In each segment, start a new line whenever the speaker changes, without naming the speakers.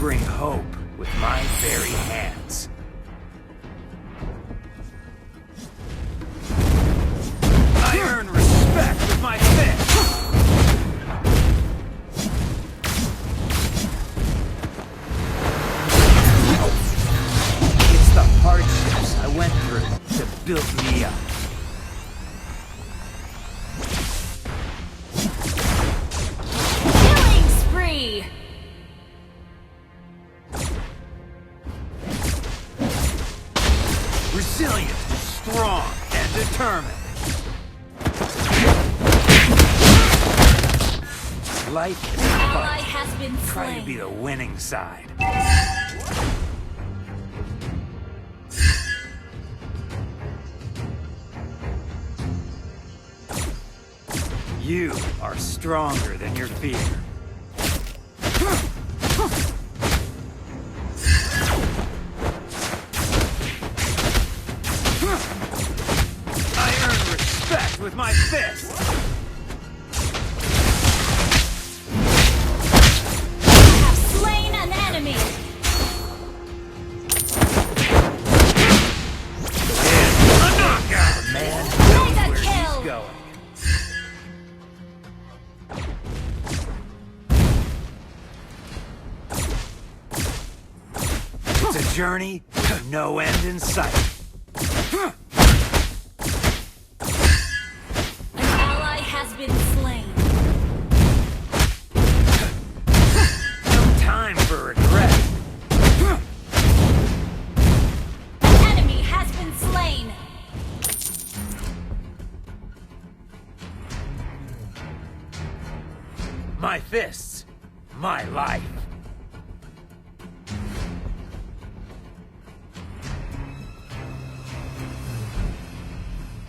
bring hope with my very hands. I earn respect with my fist. It's the hardships I went through that built me up.
Killing spree!
Resilient, strong, and determined. Life is a
Ally
fight.
has been
Try to
slain.
be the winning side. You are stronger than your fear. I earn respect with my fist.
You have slain an enemy.
A knockout! The man knows
Mega
where
kill.
he's going. It's a journey with no end in sight.
An ally has been slain.
No time for regret.
An enemy has been slain.
My fists, my life.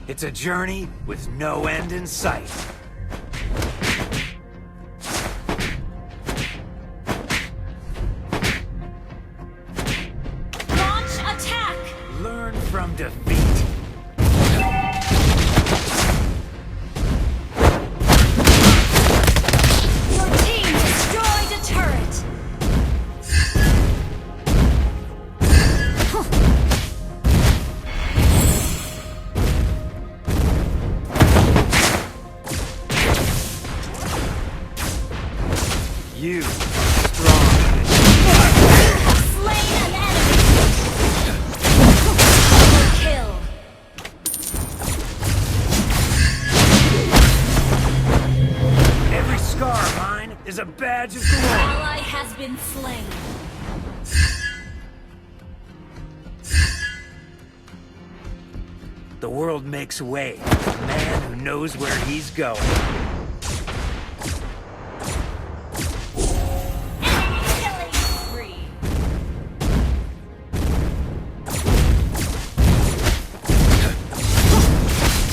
It's a journey with no end in sight.
Launch attack.
Learn from defeat.
Your team destroyed a turret.
You are strong.
Slain an enemy. Double kill.
Every scar of mine is a badge of glory.
Ally has been slain.
The world makes way for a man who knows where he's going.
Enemy killing spree.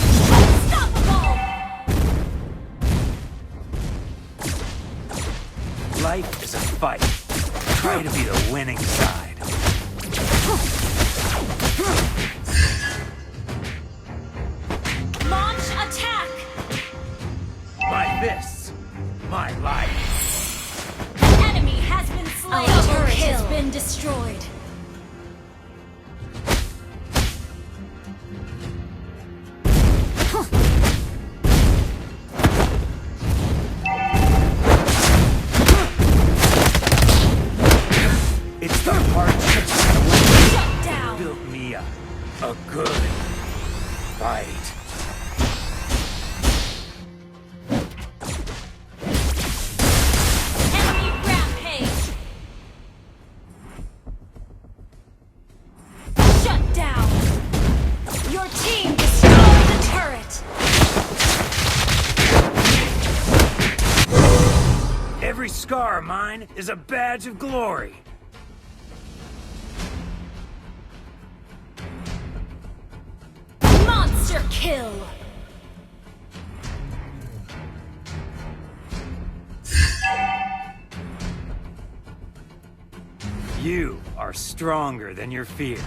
Unstoppable.
Life is a fight. Try to be the winning side.
Launch attack.
My fists, my life.
An enemy has been slain. A turret has been destroyed.
It's the hardships
Shut
that
down.
built me up. A good fight.
Enemy rampage. Shut down. Your team destroyed the turret.
Every scar of mine is a badge of glory.
Monster kill.
You are stronger than your fear.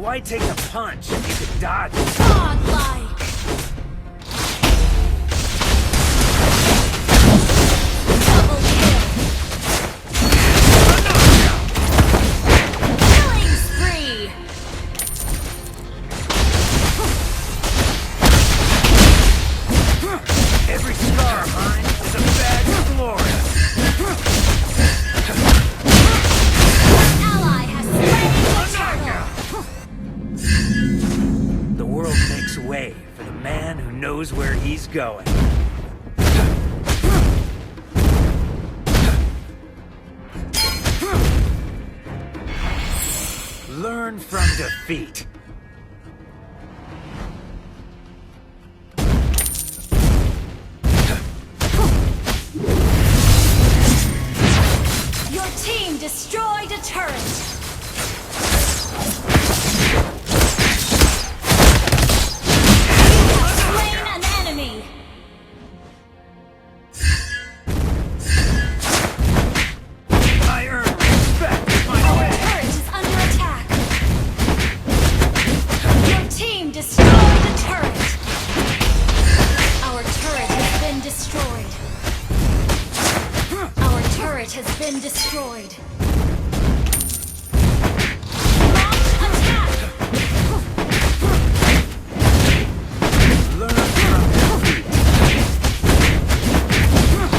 Why take a punch if you can dodge it?
Godlike. Double kill. Killing spree.
Every scar of mine is a badge of glory.
Ally has slain the turtle.
The world makes way for the man who knows where he's going. Learn from defeat.
Your team destroyed a turret. You have slain an enemy.
I earn respect with my
Our
way.
turret is under attack. Your team destroyed the turret. Our turret has been destroyed. Our turret has been destroyed. Launch attack!
Learn from defeat.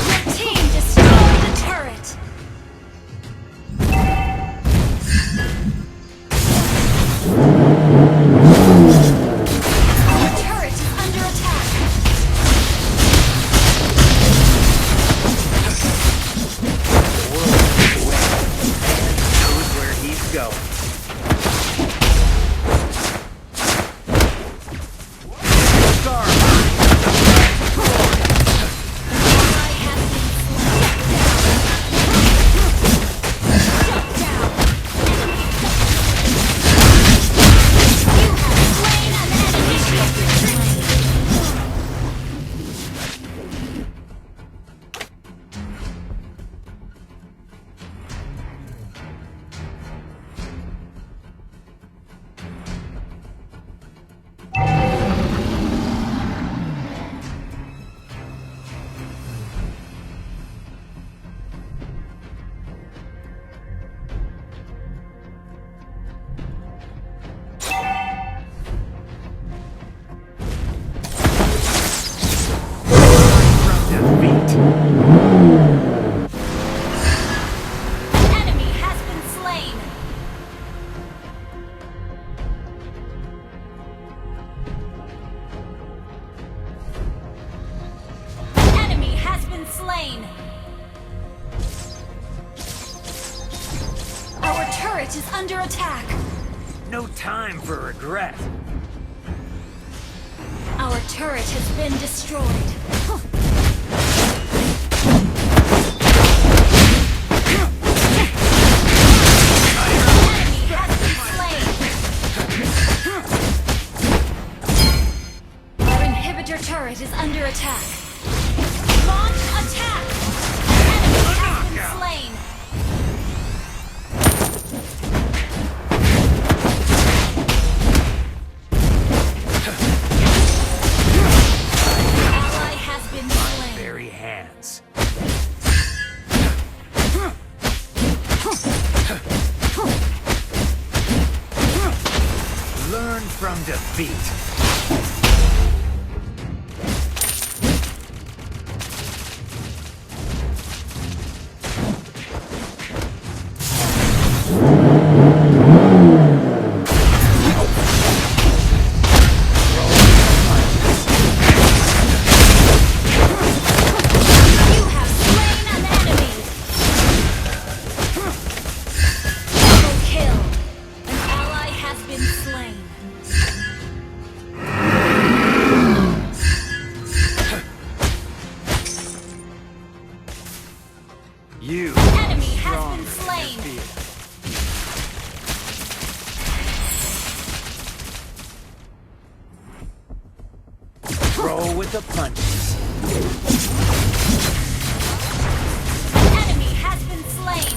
Your team destroyed the turret. Our turret is under attack.
The world makes way. Man knows where he's going. Scar mine is a badge of glory.
Ally has been slain. Shut down. You have slain an enemy.
From defeat.
Enemy has been slain. Enemy has been slain. Our turret is under attack.
No time for regret.
Our turret has been destroyed. Enemy has been slain. Our inhibitor turret is under attack. Launch attack! Enemy has been slain. Ally has been slain.
Very hands. Learn from defeat.
You have slain an enemy. Double kill. An ally has been slain.
You
Enemy has
strong
been slain.
defeat. Roll with the punches.
Enemy has been slain.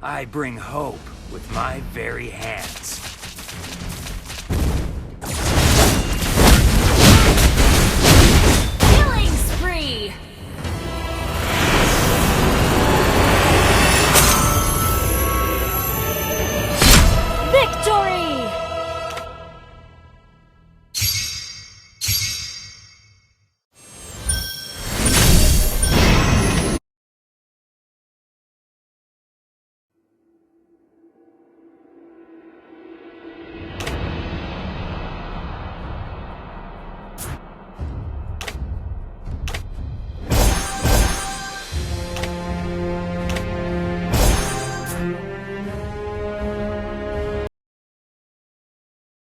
I bring hope with my very hands.